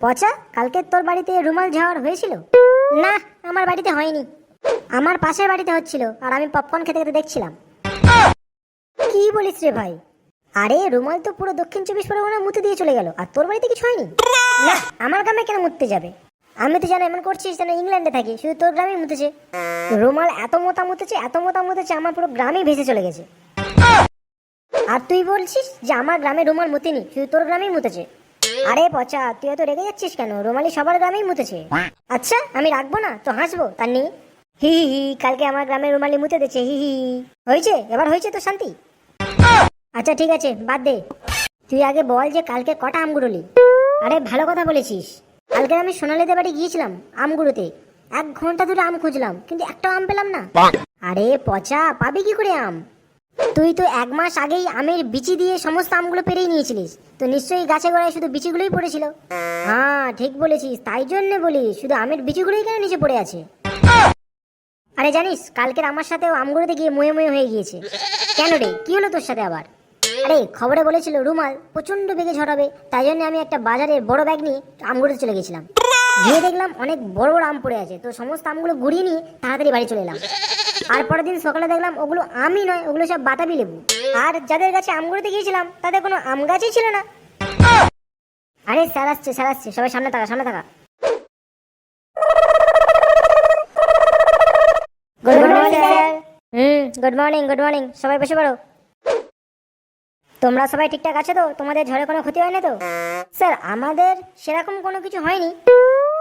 পচা, কালকে তোর বাড়িতে রুমাল ঝড় হয়েছিল? না, আমার বাড়িতে হয়নি। আমার পাশের বাড়িতে হচ্ছিল, আর আমি পপকর্ন খেতে খেতে দেখছিলাম। কি বলিস রে ভাই? আরে রুমাল তো পুরো দক্ষিণ 24 পরগনা মুতে দিয়ে চলে গেল, আর তোর বাড়িতে কিছু হয়নি? না, আমার গ্রামে কেন মুততে যাবে? আমি তো জানো এমন করছিস যেন ইংল্যান্ডে থাকি, শুধু তোর গ্রামেই মুতেছে। রুমাল এত মোটা মুতেছে, এত মোটা মুতেছে, আমার পুরো গ্রামেই ভেসে চলে গেছে। আর তুই বলছিস যে আমার গ্রামে রুমাল মুতেনি, শুধু তোর গ্রামেই মুতেছে। আরে পচা, তুই এত রেগে যাচ্ছিস কেন? রুমালি সবার গ্রামেই মুতেছে। আচ্ছা, আমি রাখবো না তো হাসবো তার নেই? হি হি হি, কালকে আমার গ্রামে রুমালি মুতে দিয়েছে, হি হি। হয়েছে, এবার হয়েছে তো শান্তি? আচ্ছা ঠিক আছে, বাদ দে। তুই আগে বল যে কালকে কটা আম গুড়লি? আরে ভালো কথা বলেছিস। কালকে আমি সোনালিদের বাড়ি গিয়েছিলাম আম গুড়োতে। 1 ঘন্টা ধরে আম খুঁজলাম, কিন্তু একটাও আম পেলাম না। আরে পচা, পাবি কি করে আম? তুই তো 1 মাস আগেই আমের বিচি দিয়ে সমস্ত আমগুলো পেরেই নিয়েছিলিস, তো নিশ্চয়ই গাছে গোড়ায় শুধু বিচিগুলোই পড়েছিল। হ্যাঁ ঠিক বলেছিস, তাই জন্য বলি শুধু আমের বিচিগুলোই কেন নিচে পড়ে আছে। আরে জানিস, কালকের আমার সাথেও আমগুলোতে গিয়ে ময়ে ময়ে হয়ে গিয়েছে। কেন রে, কি হলো তোর সাথে আবার? আরে খবরে বলেছিল রুমাল প্রচন্ড বেগে ঝরাবে, তাই জন্য আমি একটা বাজারের বড় ব্যাগ নিয়ে আমগুলোতে চলে গেছিলাম। গিয়ে দেখলাম অনেক বড় বড় আম পড়ে আছে, তো সমস্ত আমগুলো গুড়িয়ে নিয়ে তাড়াতাড়ি বাড়ি চলে এলাম। আর পরের দিন সকালে দেখলাম ওগুলো আমই নয়, ওগুলো সব বাতাবি লেবু। আর যাদের কাছে আমগুলোতে গিয়েছিলাম তাদের কোনো আম গাছই ছিল না। আরে স্যার আসছে, স্যার আসছে, সবাই সামনে থাকা, সামনে থাকা। Good morning sir. Good morning, good morning. সবাই বসে পড়ো। তোমরা সবাই ঠিকঠাক আছো তো? তোমাদের ঝড়ে কোনো ক্ষতি হয় না তো? স্যার আমাদের সেরকম কোনো কিছু হয়নি,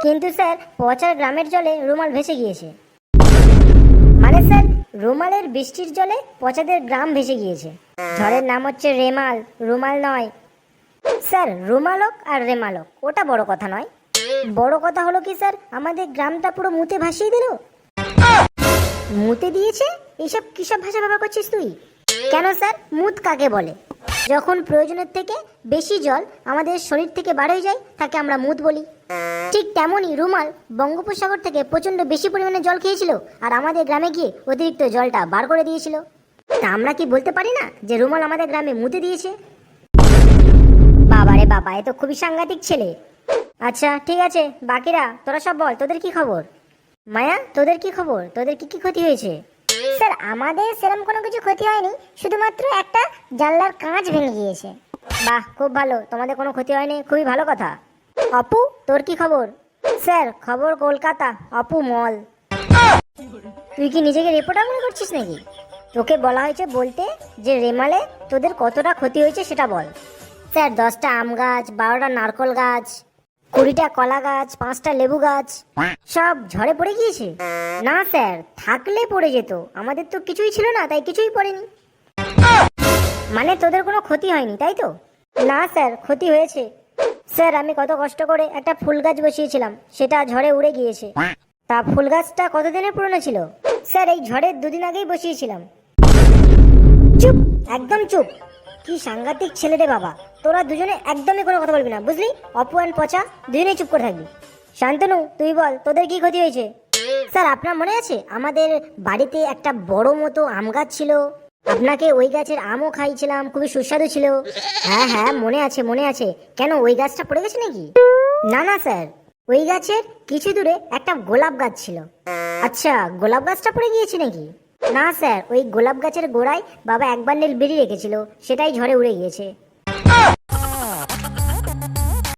কিন্তু স্যার পচার গ্রামের জলে রুমাল ভেসে গিয়েছে। মানে স্যার রুমালের বৃষ্টির জলে পচাদের গ্রাম ভেসে গিয়েছে। ঝড়ের নাম হচ্ছে রেমাল, রুমাল নয়। স্যার রুমালক আর রেমালক ওটা বড় কথা নয়। বড় কথা হলো কি স্যার, আমাদের গ্রামটা পুরো মুতে ভাসিয়ে দিল। মুতে দিয়েছে? এইসব কিসব ভাষা ব্যবহার করছিস তুই? কেন স্যার, মুত কাকে বলে? যখন প্রয়োজনের থেকে বেশি জল আমাদের শরীর থেকে বার হয়ে যায় তাকে আমরা মুত বলি। ঠিক তেমনই রুমাল বঙ্গোপসাগর থেকে প্রচন্ড বেশি পরিমাণে জল খেয়েছিল, আর আমাদের গ্রামে গিয়ে অতিরিক্ত জলটা বার করে দিয়েছিল। তা আমরা কি বলতে পারি না যে রুমাল আমাদের গ্রামে মুতে দিয়েছে? বাবারে বাবা, এ তো খুবই সাংঘাতিক ছেলে। আচ্ছা ঠিক আছে, বাকিরা তোরা সব বল, তোদের কি খবর? মায়া, তোদের কি খবর? তোদের কি কি ক্ষতি হয়েছে? স্যার আমাদের সেরকম কোনো কিছু ক্ষতি হয়নি, শুধুমাত্র একটা জানলার কাঁচ ভেঙে গিয়েছে। বাহ, খুব ভালো, তোমাদের কোনো ক্ষতি হয়নি, খুবই ভালো কথা। অপু, তোর কি খবর? স্যার খবর কলকাতা, অপু মল। তুই কি নিজেকে রিপোর্টার মনে করছিস নাকি? তোকে বলা হয়েছে বলতে যে রেমালে তোদের কতটা ক্ষতি হয়েছে সেটা বল। স্যার 10টা আম গাছ, 12টা নারকল গাছ, 20টা কলা গাছ, 5টা লেবু গাছ সব ঝড়ে পড়ে গিয়েছে। না স্যার, থাকলে পড়ে যেত, আমাদের তো কিছুই ছিল না, তাই কিছুই পড়েনি। মানে তোদের কোনো ক্ষতি হয়নি তাই তো? না স্যার, ক্ষতি হয়েছে। স্যার আমি কত কষ্ট করে একটা ফুল গাছ বসিয়েছিলাম, সেটা ঝড়ে উড়ে গিয়েছে। তা ফুল গাছটা কতদিনের পুরনো ছিল? স্যার এই ঝড়ের 2 দিন আগেই বসিয়েছিলাম। চুপ, একদম চুপ। কি সাংঘাতিক ছেলে রে বাবা, তোরা দুজনে একদমই কোনো কথা বলবি না, বুঝলি? অপু অ্যান্ড পচা দুজনেই চুপ করে থাকবি। শান্তনু তুই বল, তোদের কি ক্ষতি হয়েছে? স্যার আপনার মনে আছে আমাদের বাড়িতে একটা বড় মতো আম গাছ ছিল, আপনাকে ওই গাছের আমও খাইছিলাম, খুবই সুস্বাদু ছিল। হ্যাঁ হ্যাঁ মনে আছে, মনে আছে। কেন ওই গাছটা পড়ে গেছে নাকি? না না স্যার, ওই গাছের কিছু দূরে একটা গোলাপ গাছ ছিল। আচ্ছা, গোলাপ গাছটা পড়ে গিয়েছে নাকি? না স্যার, ওই গোলাপ গাছের গোড়ায় বাবা 1 বান্ডিল বিড়ি রেখেছিল, সেটাই ঝড়ে উড়ে গিয়েছে।